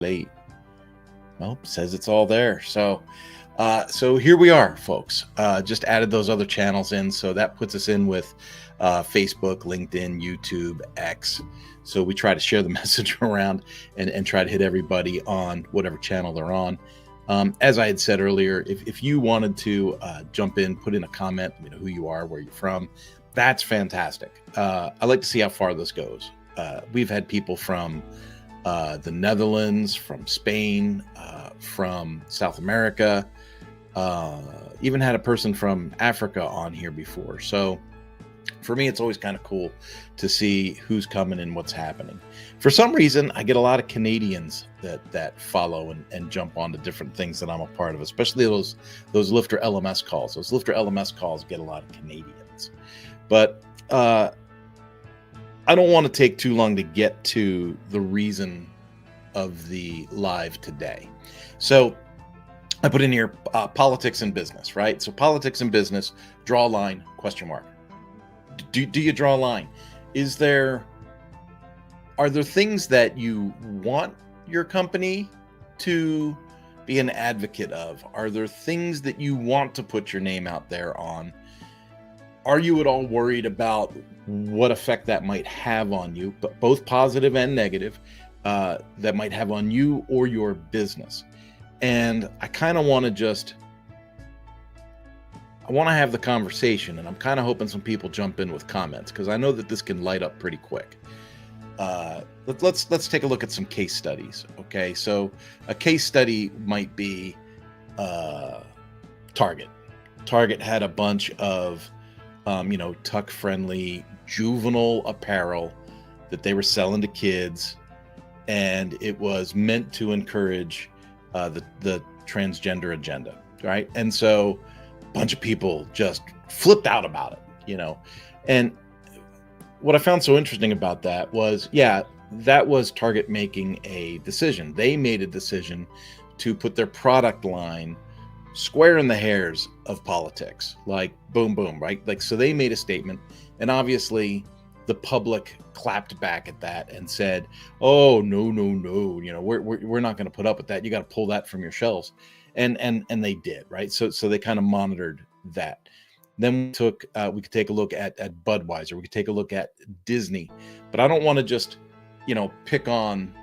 late. Well, says it's all there. So here we are, folks. Just added those other channels in, so that puts us in with Facebook, LinkedIn, YouTube, X. So we try to share the message around and try to hit everybody on whatever channel they're on. As I had said earlier, if you wanted to jump in, put in a comment, who you are, where you're from, that's fantastic. I like to see how far this goes. We've had people from the Netherlands, from Spain, from South America, even had a person from Africa on here before. So for me, it's always kind of cool to see who's coming and what's happening. For some reason, I get a lot of Canadians that follow and jump onto different things that I'm a part of, especially those Lifter LMS calls. Those Lifter LMS calls get a lot of Canadians. But I don't want to take too long to get to the reason of the live today. So I put in here politics and business, right? So politics and business, draw a line, question mark. Do you draw a line? Are there things that you want your company to be an advocate of? Are there things that you want to put your name out there on? Are you at all worried about what effect that might have on you, but both positive and negative, that might have on you or your business? And I kind of want to have the conversation, and I'm kind of hoping some people jump in with comments, because I know that this can light up pretty quick. Let's take a look at some case studies. Okay, so a case study might be Target. Target had a bunch of tuck-friendly juvenile apparel that they were selling to kids, and it was meant to encourage the transgender agenda, right? And so a bunch of people just flipped out about it, And what I found so interesting about that was, that was Target making a decision. They made a decision to put their product line square in the hairs of politics, like boom, boom, right? Like, so they made a statement, and obviously the public clapped back at that and said, "Oh, no, we're not going to put up with that. You got to pull that from your shelves," and they did, right? So they kind of monitored that. Then we could take a look at Budweiser. We could take a look at Disney, but I don't want to just pick on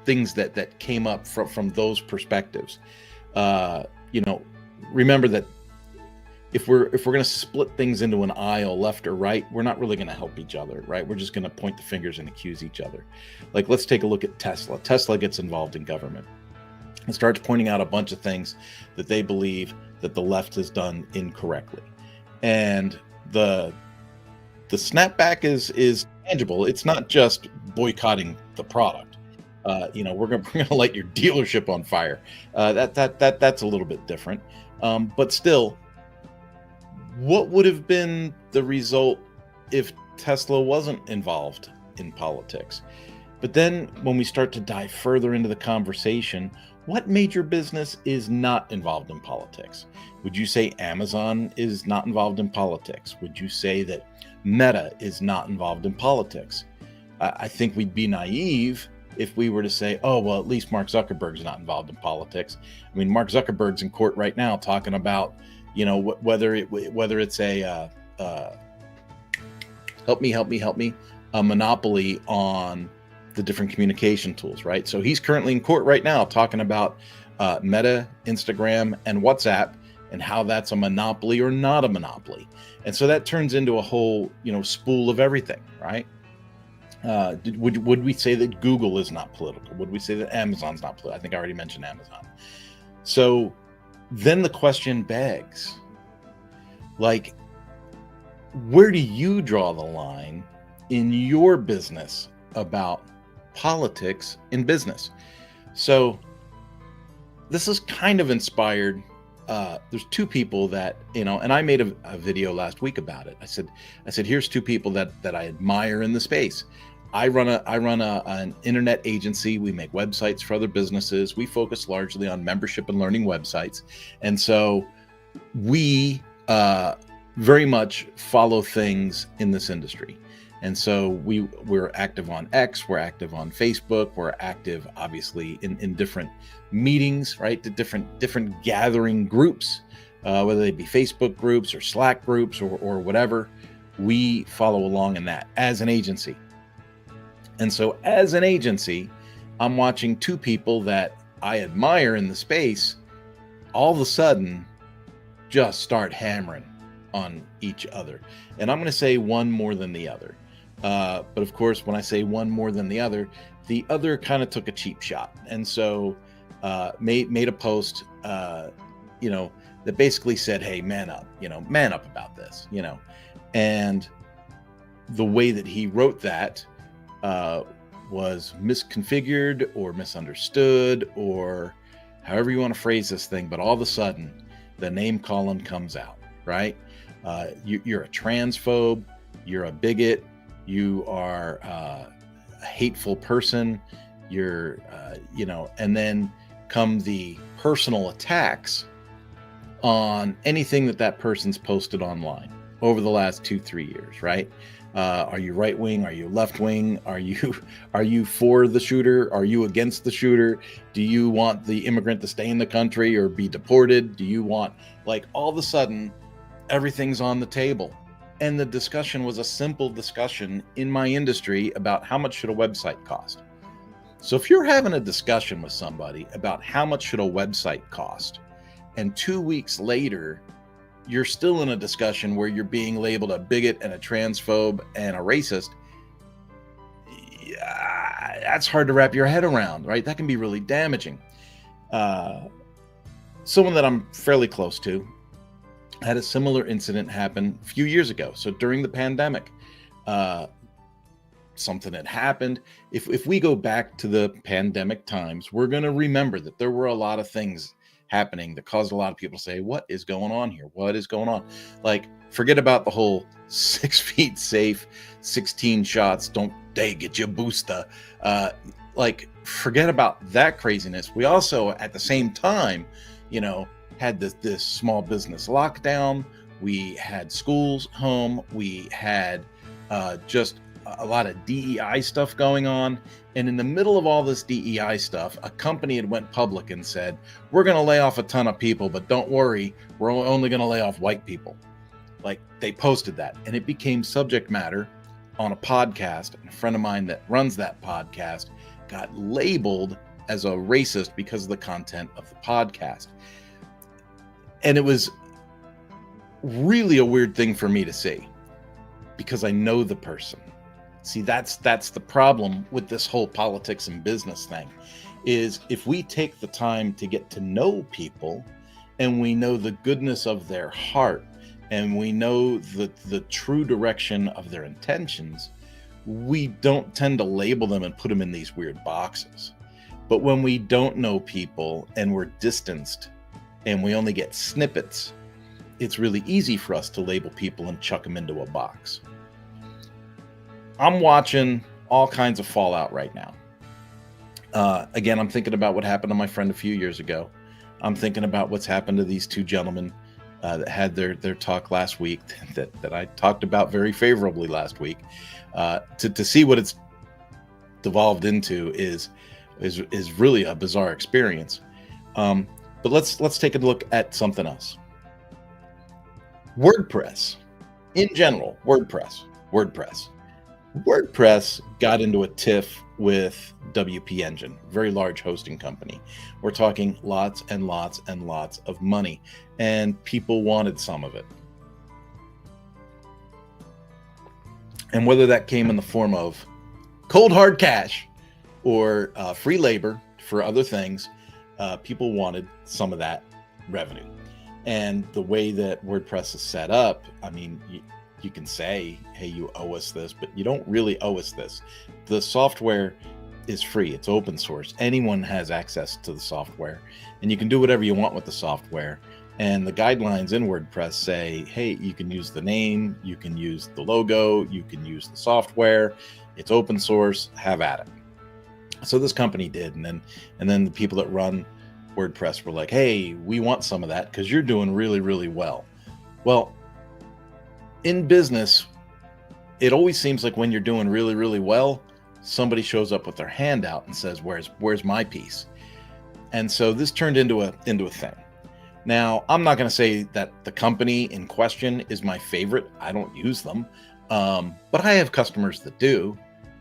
things that came up from those perspectives. Remember that if we're going to split things into an aisle, left or right, we're not really going to help each other, right? We're just going to point the fingers and accuse each other. Like, let's take a look at Tesla. Tesla gets involved in government and starts pointing out a bunch of things that they believe that the left has done incorrectly. And the snapback is tangible. It's not just boycotting the product. We're gonna light your dealership on fire. That's a little bit different. But still, what would have been the result if Tesla wasn't involved in politics? But then when we start to dive further into the conversation, what major business is not involved in politics? Would you say Amazon is not involved in politics? Would you say that Meta is not involved in politics? I think we'd be naive if we were to say, oh, well, at least Mark Zuckerberg's not involved in politics. I mean, Mark Zuckerberg's in court right now talking about, whether it's a help me, a monopoly on the different communication tools, right? So he's currently in court right now talking about Meta, Instagram, and WhatsApp, and how that's a monopoly or not a monopoly. And so that turns into a whole, spool of everything, right? Would we say that Google is not political? Would we say that Amazon's not political? I think I already mentioned Amazon. So then the question begs, like, where do you draw the line in your business about politics in business? So this is kind of inspired. There's two people that, and I made a video last week about it. I said, here's two people that I admire in the space. I run an internet agency. We make websites for other businesses. We focus largely on membership and learning websites. And so we very much follow things in this industry. And so we're active on X, we're active on Facebook, we're active obviously in different meetings, right? To different gathering groups, whether they be Facebook groups or Slack groups or whatever. We follow along in that as an agency. And so as an agency, I'm watching two people that I admire in the space all of a sudden just start hammering on each other. And I'm going to say one more than the other. But of course, when I say one more than the other kind of took a cheap shot. And so made a post, that basically said, hey, man up about this, And the way that he wrote that was misconfigured or misunderstood, or however you want to phrase this thing. But all of a sudden, the name calling comes out, right? You're a transphobe, you're a bigot, you are a hateful person, you're, and then come the personal attacks on anything that person's posted online over the last 2-3 years, right? Are you right wing? Are you left wing? Are you for the shooter? Are you against the shooter? Do you want the immigrant to stay in the country or be deported? Do you want, all of a sudden, everything's on the table. And the discussion was a simple discussion in my industry about how much should a website cost. So if you're having a discussion with somebody about how much should a website cost, and 2 weeks later, you're still in a discussion where you're being labeled a bigot and a transphobe and a racist, yeah, that's hard to wrap your head around, right? That can be really damaging. Someone that I'm fairly close to had a similar incident happen a few years ago. So during the pandemic, something had happened. If we go back to the pandemic times, we're going to remember that there were a lot of things happening that caused a lot of people to say, what is going on here? What is going on? Forget about the whole 6 feet safe, 16 shots, don't they get your booster. Forget about that craziness. We also, at the same time, had this small business lockdown. We had schools home. We had just a lot of DEI stuff going on. And in the middle of all this DEI stuff, a company had went public and said, we're going to lay off a ton of people, but don't worry, we're only going to lay off white people. They posted that, and it became subject matter on a podcast. And a friend of mine that runs that podcast got labeled as a racist because of the content of the podcast. And it was really a weird thing for me to see, because I know the person. See, that's the problem with this whole politics and business thing, is if we take the time to get to know people and we know the goodness of their heart and we know the true direction of their intentions, we don't tend to label them and put them in these weird boxes. But when we don't know people and we're distanced and we only get snippets, it's really easy for us to label people and chuck them into a box. I'm watching all kinds of fallout right now. Again, I'm thinking about what happened to my friend a few years ago. I'm thinking about what's happened to these two gentlemen that had their talk last week that I talked about very favorably last week. To see what it's devolved into is really a bizarre experience. But let's take a look at something else. WordPress, in general, WordPress got into a tiff with WP Engine, a very large hosting company. We're talking lots and lots and lots of money, and people wanted some of it. And whether that came in the form of cold hard cash or free labor for other things, people wanted some of that revenue. And the way that WordPress is set up, I mean, you can say, hey, you owe us this, but you don't really owe us this. The software is free. It's open source. Anyone has access to the software, and you can do whatever you want with the software. And the guidelines in WordPress say, hey, you can use the name, you can use the logo, you can use the software. It's open source. Have at it. So this company did, and then the people that run WordPress were like, hey, we want some of that because you're doing really, really well. Well, in business, it always seems like when you're doing really, really well, somebody shows up with their hand out and says, where's my piece? And so this turned into a thing. Now, I'm not going to say that the company in question is my favorite. I don't use them. But I have customers that do.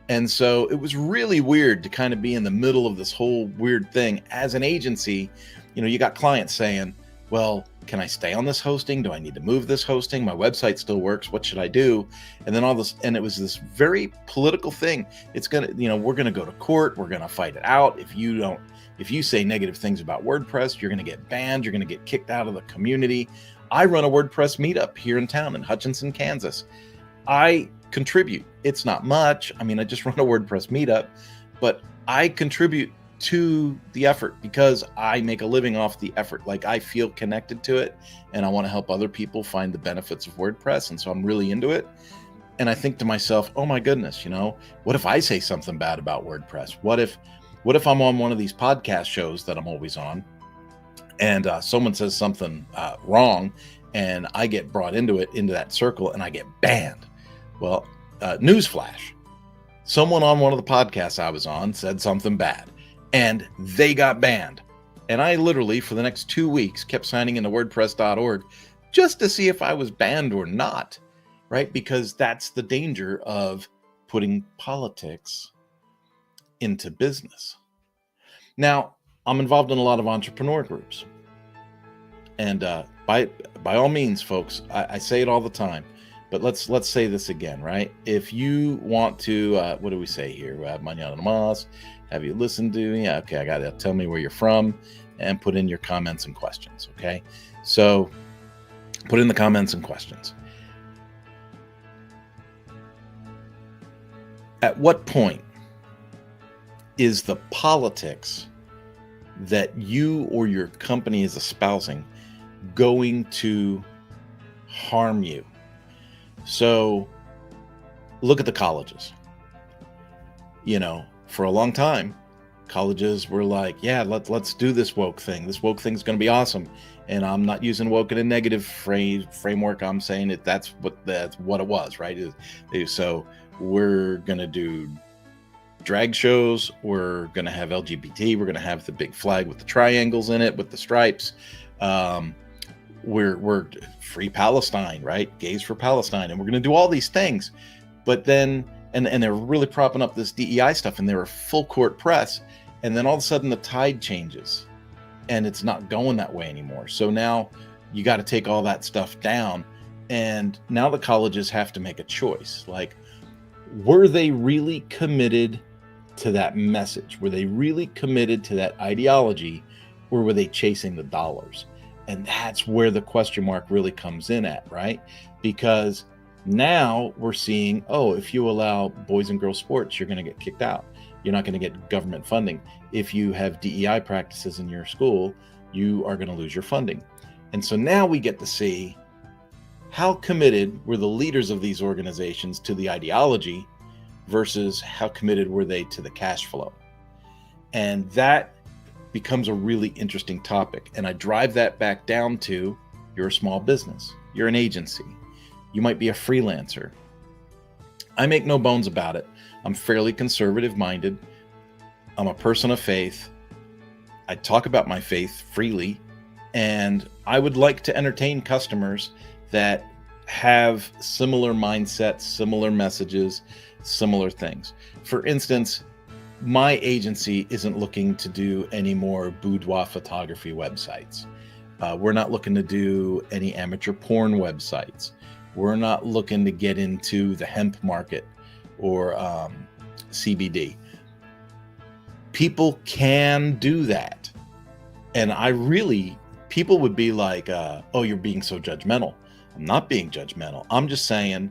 And so it was really weird to kind of be in the middle of this whole weird thing. As an agency, you got clients saying, well, can I stay on this hosting? Do I need to move this hosting? My website still works. What should I do? And then all this, and it was this very political thing. It's going to, we're going to go to court. We're going to fight it out. If you say negative things about WordPress, you're going to get banned. You're going to get kicked out of the community. I run a WordPress meetup here in town in Hutchinson, Kansas. I contribute. It's not much. I mean, I just run a WordPress meetup, but I contribute to the effort because I make a living off the effort. Like, I feel connected to it and I want to help other people find the benefits of WordPress. And so I'm really into it. And I think to myself, oh my goodness, what if I say something bad about WordPress? What if I'm on one of these podcast shows that I'm always on and someone says something wrong and I get brought into that circle and I get banned? Well, newsflash, someone on one of the podcasts I was on said something bad and they got banned. And I literally, for the next 2 weeks, kept signing into WordPress.org just to see if I was banned or not, right? Because that's the danger of putting politics into business. Now, I'm involved in a lot of entrepreneur groups. And by all means, folks, I say it all the time, but let's say this again, right? If you want to, what do we say here? Mañana más. Have you listened to me? Yeah, okay, I got to tell me where you're from and put in your comments and questions, okay? So put in the comments and questions. At what point is the politics that you or your company is espousing going to harm you? So look at the colleges. For a long time, colleges were like, yeah, let's do this woke thing. This woke thing is going to be awesome. And I'm not using woke in a negative framework. I'm saying that's what it was, right? So we're going to do drag shows. We're going to have LGBT. We're going to have the big flag with the triangles in it, with the stripes. We're free Palestine, right? Gays for Palestine. And we're going to do all these things. But then, and they're really propping up this DEI stuff, and they were full court press. And then all of a sudden the tide changes and it's not going that way anymore. So now you got to take all that stuff down. And now the colleges have to make a choice. Like, were they really committed to that message? Were they really committed to that ideology, or were they chasing the dollars? And that's where the question mark really comes in at, right? Because now we're seeing, if you allow boys and girls sports, you're going to get kicked out. You're not going to get government funding. If you have DEI practices in your school, you are going to lose your funding. And so now we get to see how committed were the leaders of these organizations to the ideology versus how committed were they to the cash flow. And that becomes a really interesting topic. And I drive that back down to, you're a small business, you're an agency, you might be a freelancer. I make no bones about it. I'm fairly conservative minded. I'm a person of faith. I talk about my faith freely, and I would like to entertain customers that have similar mindsets, similar messages, similar things. For instance, my agency isn't looking to do any more boudoir photography websites. We're not looking to do any amateur porn websites. We're not looking to get into the hemp market or CBD. People can do that. And people would be like, oh, you're being so judgmental. I'm not being judgmental. I'm just saying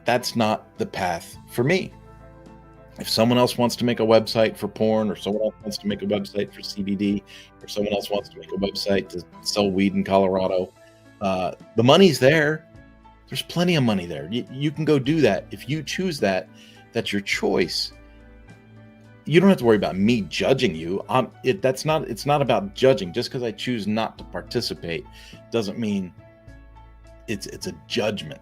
that's not the path for me. If someone else wants to make a website for porn, or someone else wants to make a website for CBD, or someone else wants to make a website to sell weed in Colorado, the money's there. There's plenty of money there. You can go do that. If you choose that, that's your choice. You don't have to worry about me judging you. It's not about judging. Just because I choose not to participate doesn't mean it's a judgment.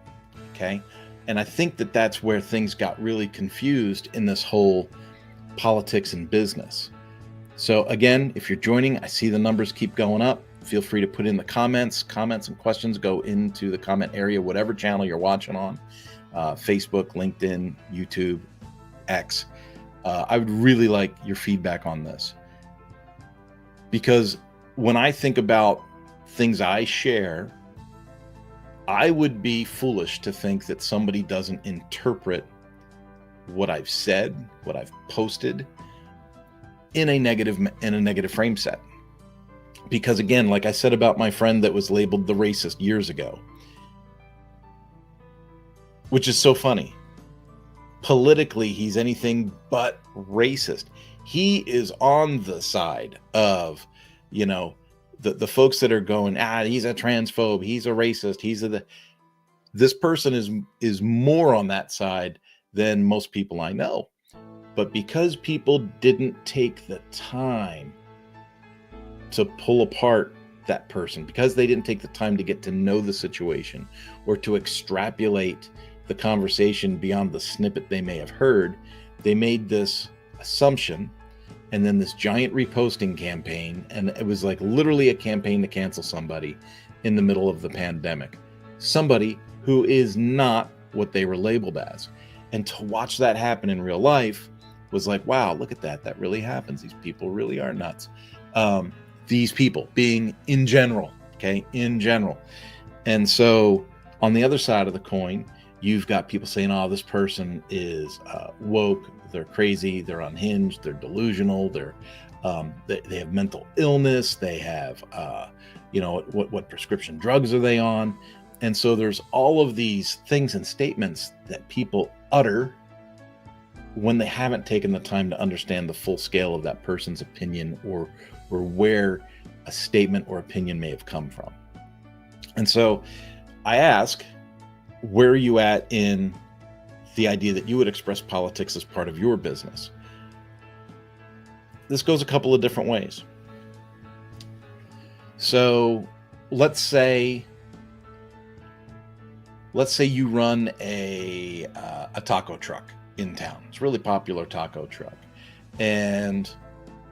Okay. And I think that that's where things got really confused in this whole politics and business. So again, if you're joining, I see the numbers keep going up. Feel free to put in the comments. Comments and questions go into the comment area, whatever channel you're watching on, Facebook, LinkedIn, YouTube, X. I would really like your feedback on this, because when I think about things I share, I would be foolish to think that somebody doesn't interpret what I've said, what I've posted in a negative frame set. Because again, like I said about my friend that was labeled the racist years ago, which is so funny. Politically, he's anything but racist. He is on the side of, the folks that are going, he's a transphobe, he's a racist, this person is more on that side than most people I know. But because people didn't take the time to pull apart that person, because they didn't take the time to get to know the situation or to extrapolate the conversation beyond the snippet they may have heard, they made this assumption and then this giant reposting campaign. And it was like literally a campaign to cancel somebody in the middle of the pandemic, somebody who is not what they were labeled as. And to watch that happen in real life was like, wow, look at that. That really happens. These people really are nuts. These people being in general, okay, in general. And so on the other side of the coin, you've got people saying, oh, this person is woke, they're crazy, they're unhinged, they're delusional, they have mental illness, they have, what prescription drugs are they on? And so there's all of these things and statements that people utter when they haven't taken the time to understand the full scale of that person's opinion or where a statement or opinion may have come from. And so I ask, where are you at in the idea that you would express politics as part of your business? This goes a couple of different ways. So let's say you run a taco truck in town. It's a really popular taco truck. And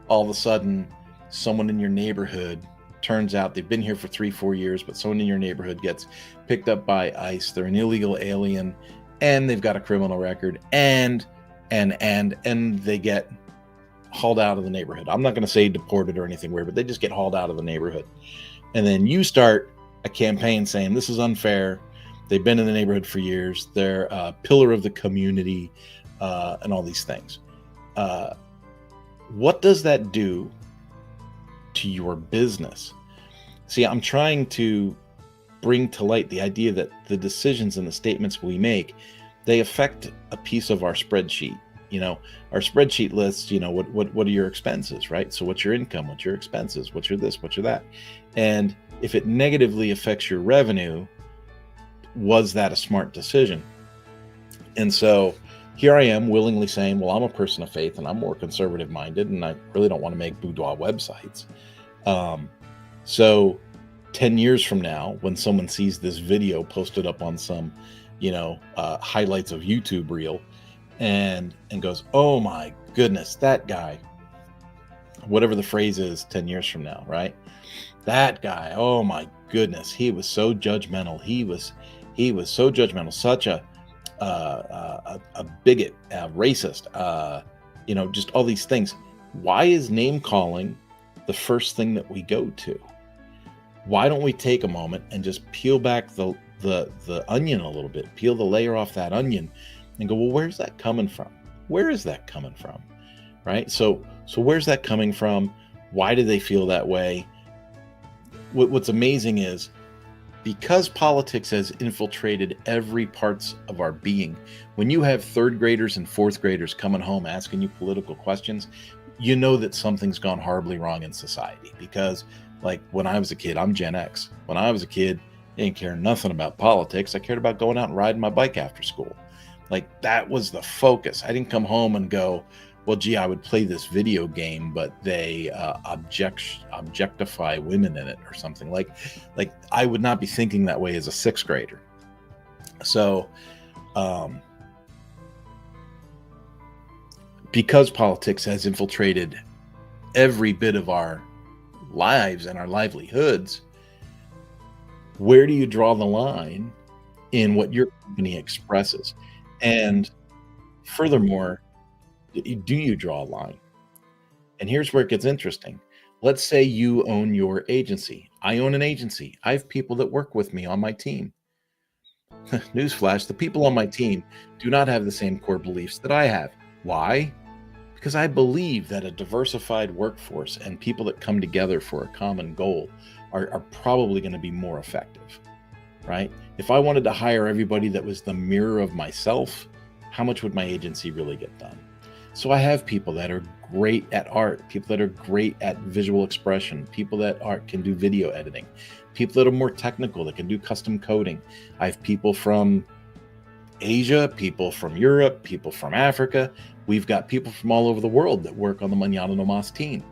all of a sudden, someone in your neighborhood, turns out they've been here for 3-4 years, but someone in your neighborhood gets picked up by ICE. They're an illegal alien and they've got a criminal record and they get hauled out of the neighborhood. I'm not going to say deported or anything weird, but they just get hauled out of the neighborhood. And then you start a campaign saying this is unfair. They've been in the neighborhood for years. They're a pillar of the community, and all these things. What does that do to your business? See, I'm trying to bring to light the idea that the decisions and the statements we make, they affect a piece of our spreadsheet. Our spreadsheet lists, what are your expenses, right? So what's your income? What's your expenses? What's your this? What's your that? And if it negatively affects your revenue, was that a smart decision? And so here I am willingly saying, well, I'm a person of faith and I'm more conservative minded and I really don't want to make boudoir websites. So 10 years from now, when someone sees this video posted up on some, highlights of YouTube reel and goes, oh my goodness, that guy, whatever the phrase is 10 years from now, right? That guy, oh my goodness, he was so judgmental. He was so judgmental, such a bigot, racist, just all these things. Why is name calling the first thing that we go to? Why don't we take a moment and just peel back the onion a little bit, peel the layer off that onion and go, well, where's that coming from? Where is that coming from? Right? So where's that coming from? Why do they feel that way? What's amazing is, because politics has infiltrated every parts of our being, when you have third graders and fourth graders coming home asking you political questions, you know that something's gone horribly wrong in society. Because like when I was a kid, I'm Gen X. When I was a kid, I didn't care nothing about politics. I cared about going out and riding my bike after school. Like that was the focus. I didn't come home and go, well, gee, I would play this video game, but they objectify women in it or something. Like I would not be thinking that way as a sixth grader. So um, because politics has infiltrated every bit of our lives and our livelihoods, where do you draw the line in what your company expresses? And furthermore, do you draw a line? And here's where it gets interesting. Let's say you own your agency. I own an agency. I have people that work with me on my team. Newsflash, the people on my team do not have the same core beliefs that I have. Why? Because I believe that a diversified workforce and people that come together for a common goal are probably going to be more effective, right? If I wanted to hire everybody that was the mirror of myself, how much would my agency really get done? So I have people that are great at art, people that are great at visual expression, people that can do video editing, people that are more technical, that can do custom coding. I have people from Asia, people from Europe, people from Africa. We've got people from all over the world that work on the Mañana No Mas team.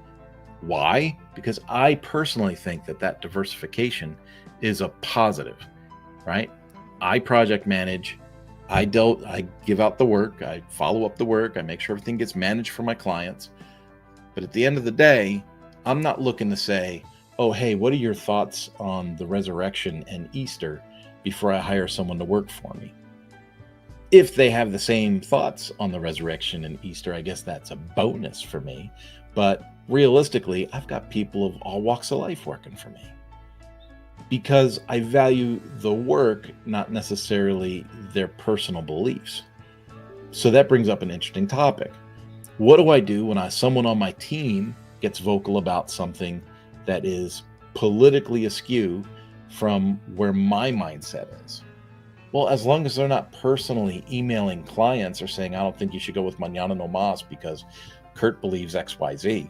Why? Because I personally think that diversification is a positive, right? I project manage, I give out the work, I follow up the work, I make sure everything gets managed for my clients. But at the end of the day, I'm not looking to say, oh, hey, what are your thoughts on the resurrection and Easter before I hire someone to work for me? If they have the same thoughts on the resurrection and Easter, I guess that's a bonus for me. But realistically, I've got people of all walks of life working for me because I value the work, not necessarily their personal beliefs. So that brings up an interesting topic. What do I do when someone on my team gets vocal about something that is politically askew from where my mindset is? Well, as long as they're not personally emailing clients or saying, I don't think you should go with Mañana No Mas because Kurt believes XYZ.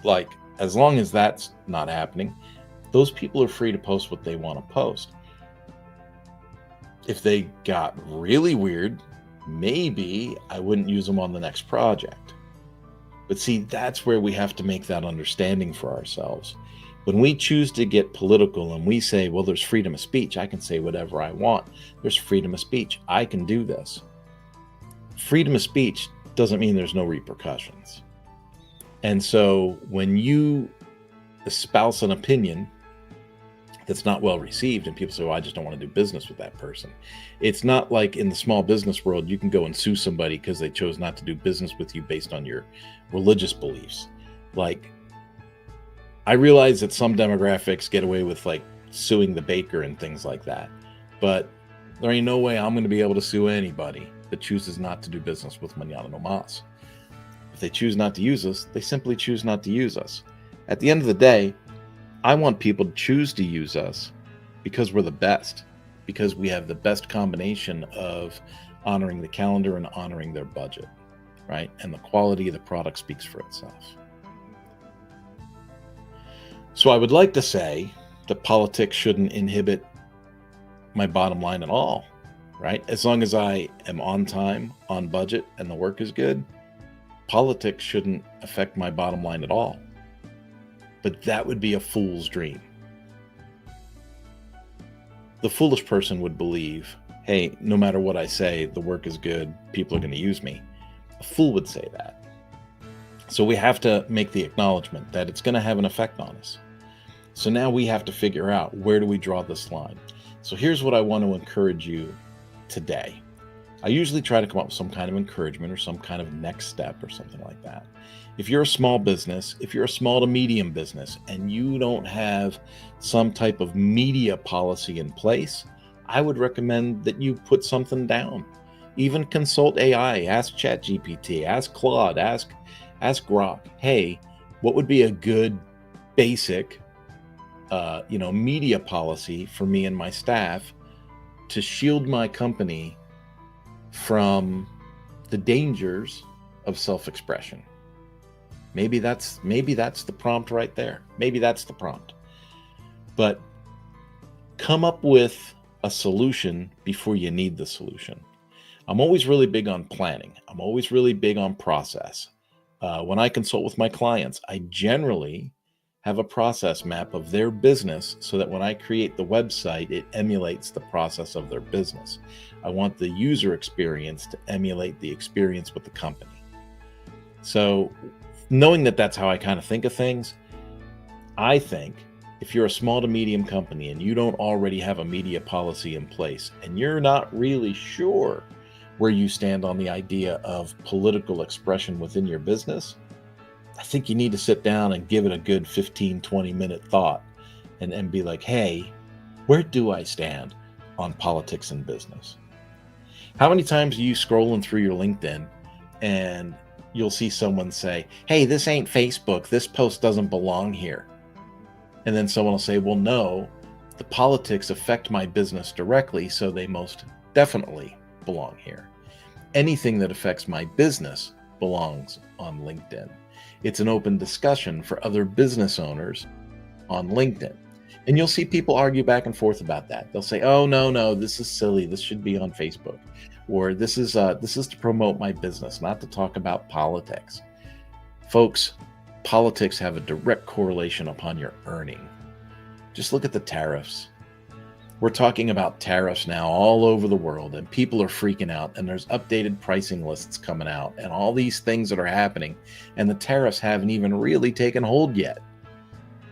Like, as long as that's not happening, those people are free to post what they want to post. If they got really weird, maybe I wouldn't use them on the next project. But see, that's where we have to make that understanding for ourselves. When we choose to get political and we say, well, there's freedom of speech, I can say whatever I want. There's freedom of speech. I can do this. Freedom of speech doesn't mean there's no repercussions. And so when you espouse an opinion that's not well received and people say, well, I just don't want to do business with that person. It's not like in the small business world, you can go and sue somebody because they chose not to do business with you based on your religious beliefs. Like, I realize that some demographics get away with like suing the baker and things like that, but there ain't no way I'm going to be able to sue anybody that chooses not to do business with Mañana No Mas. If they choose not to use us, they simply choose not to use us. At the end of the day, I want people to choose to use us because we're the best, because we have the best combination of honoring the calendar and honoring their budget, right? And the quality of the product speaks for itself. So I would like to say that politics shouldn't inhibit my bottom line at all, right? As long as I am on time, on budget, and the work is good, politics shouldn't affect my bottom line at all. But that would be a fool's dream. The foolish person would believe, hey, no matter what I say, the work is good, people are going to use me. A fool would say that. So we have to make the acknowledgement that it's going to have an effect on us. So now we have to figure out, where do we draw this line? So here's what I want to encourage you today. I usually try to come up with some kind of encouragement or some kind of next step or something like that. If you're a small business, if you're a small to medium business, and you don't have some type of media policy in place, I would recommend that you put something down. Even consult AI, ask ChatGPT, ask Claude, ask Grok. Hey, what would be a good basic media policy for me and my staff to shield my company from the dangers of self-expression? Maybe that's the prompt right there. Maybe that's the prompt. But come up with a solution before you need the solution. I'm always really big on planning. I'm always really big on process. When I consult with my clients, I generally have a process map of their business so that when I create the website, it emulates the process of their business. I want the user experience to emulate the experience with the company. So knowing that that's how I kind of think of things, I think if you're a small to medium company and you don't already have a media policy in place and you're not really sure where you stand on the idea of political expression within your business, I think you need to sit down and give it a good 15, 20-minute thought and be like, hey, where do I stand on politics and business? How many times are you scrolling through your LinkedIn and you'll see someone say, hey, this ain't Facebook. This post doesn't belong here. And then someone will say, well, no, the politics affect my business directly, so they most definitely belong here. Anything that affects my business belongs on LinkedIn. It's an open discussion for other business owners on LinkedIn. And you'll see people argue back and forth about that. They'll say, oh, no, this is silly. This should be on Facebook. Or this is to promote my business, not to talk about politics. Folks, politics have a direct correlation upon your earning. Just look at the tariffs. We're talking about tariffs now all over the world, and people are freaking out, and there's updated pricing lists coming out, and all these things that are happening, and the tariffs haven't even really taken hold yet.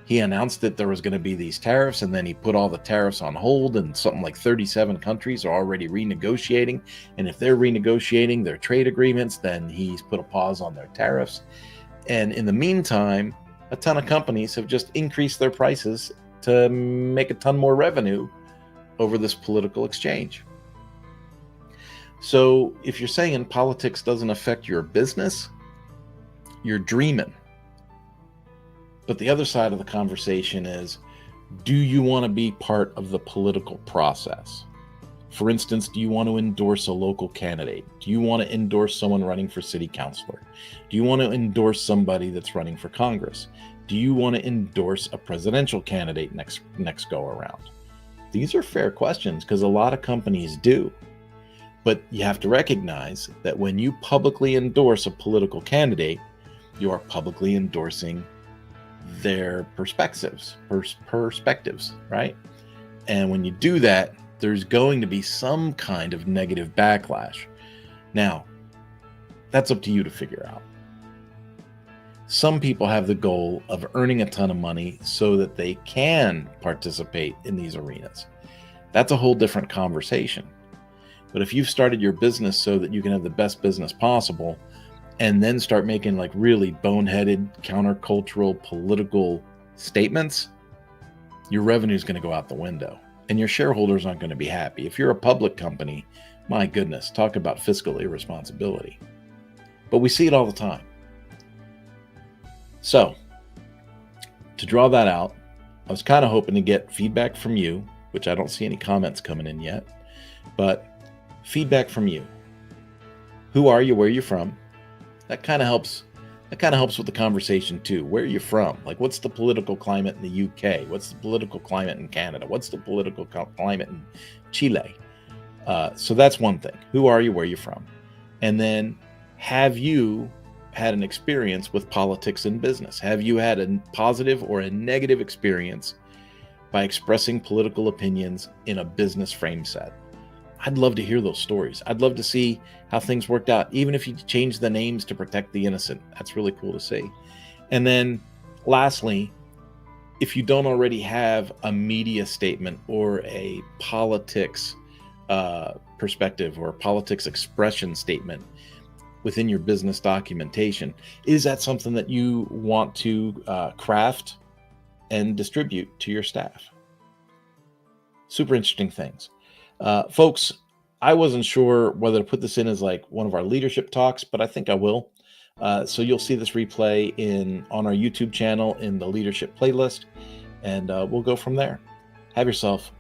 He announced that there was going to be these tariffs, and then he put all the tariffs on hold, and something like 37 countries are already renegotiating, and if they're renegotiating their trade agreements, then he's put a pause on their tariffs. And in the meantime, a ton of companies have just increased their prices to make a ton more revenue over this political exchange. So if you're saying politics doesn't affect your business, you're dreaming. But the other side of the conversation is, do you want to be part of the political process? For instance, do you want to endorse a local candidate? Do you want to endorse someone running for city councilor? Do you want to endorse somebody that's running for Congress? Do you want to endorse a presidential candidate next go around? These are fair questions because a lot of companies do. But you have to recognize that when you publicly endorse a political candidate, you are publicly endorsing their perspectives, right? And when you do that, there's going to be some kind of negative backlash. Now, that's up to you to figure out. Some people have the goal of earning a ton of money so that they can participate in these arenas. That's a whole different conversation. But if you've started your business so that you can have the best business possible, and then start making like really boneheaded, countercultural, political statements, your revenue is going to go out the window and your shareholders aren't going to be happy. If you're a public company, my goodness, talk about fiscal irresponsibility. But we see it all the time. So, to draw that out, I was kind of hoping to get feedback from you, which I don't see any comments coming in yet, but feedback from you. Who are you? Where are you from? That kind of helps with the conversation too. Where are you from? Like, what's the political climate in the UK? What's the political climate in Canada? What's the political climate in Chile? So that's one thing. Who are you? Where are you from? And then, have you had an experience with politics in business? Have you had a positive or a negative experience by expressing political opinions in a business frame set? I'd love to hear those stories. I'd love to see how things worked out, even if you change the names to protect the innocent. That's really cool to see. And then lastly, if you don't already have a media statement or a politics perspective or politics expression statement within your business documentation, is that something that you want to craft and distribute to your staff? Super interesting things. Folks, I wasn't sure whether to put this in as like one of our leadership talks, but I think I will. So you'll see this replay on our YouTube channel in the leadership playlist, and we'll go from there. Have yourself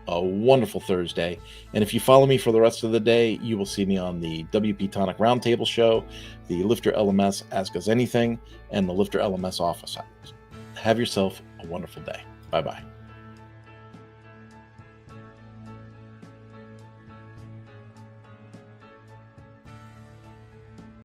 a wonderful Thursday. And if you follow me for the rest of the day, you will see me on the WP Tonic Roundtable Show, the Lifter LMS Ask Us Anything, and the Lifter LMS Office Hours. Have yourself a wonderful day. Bye-bye.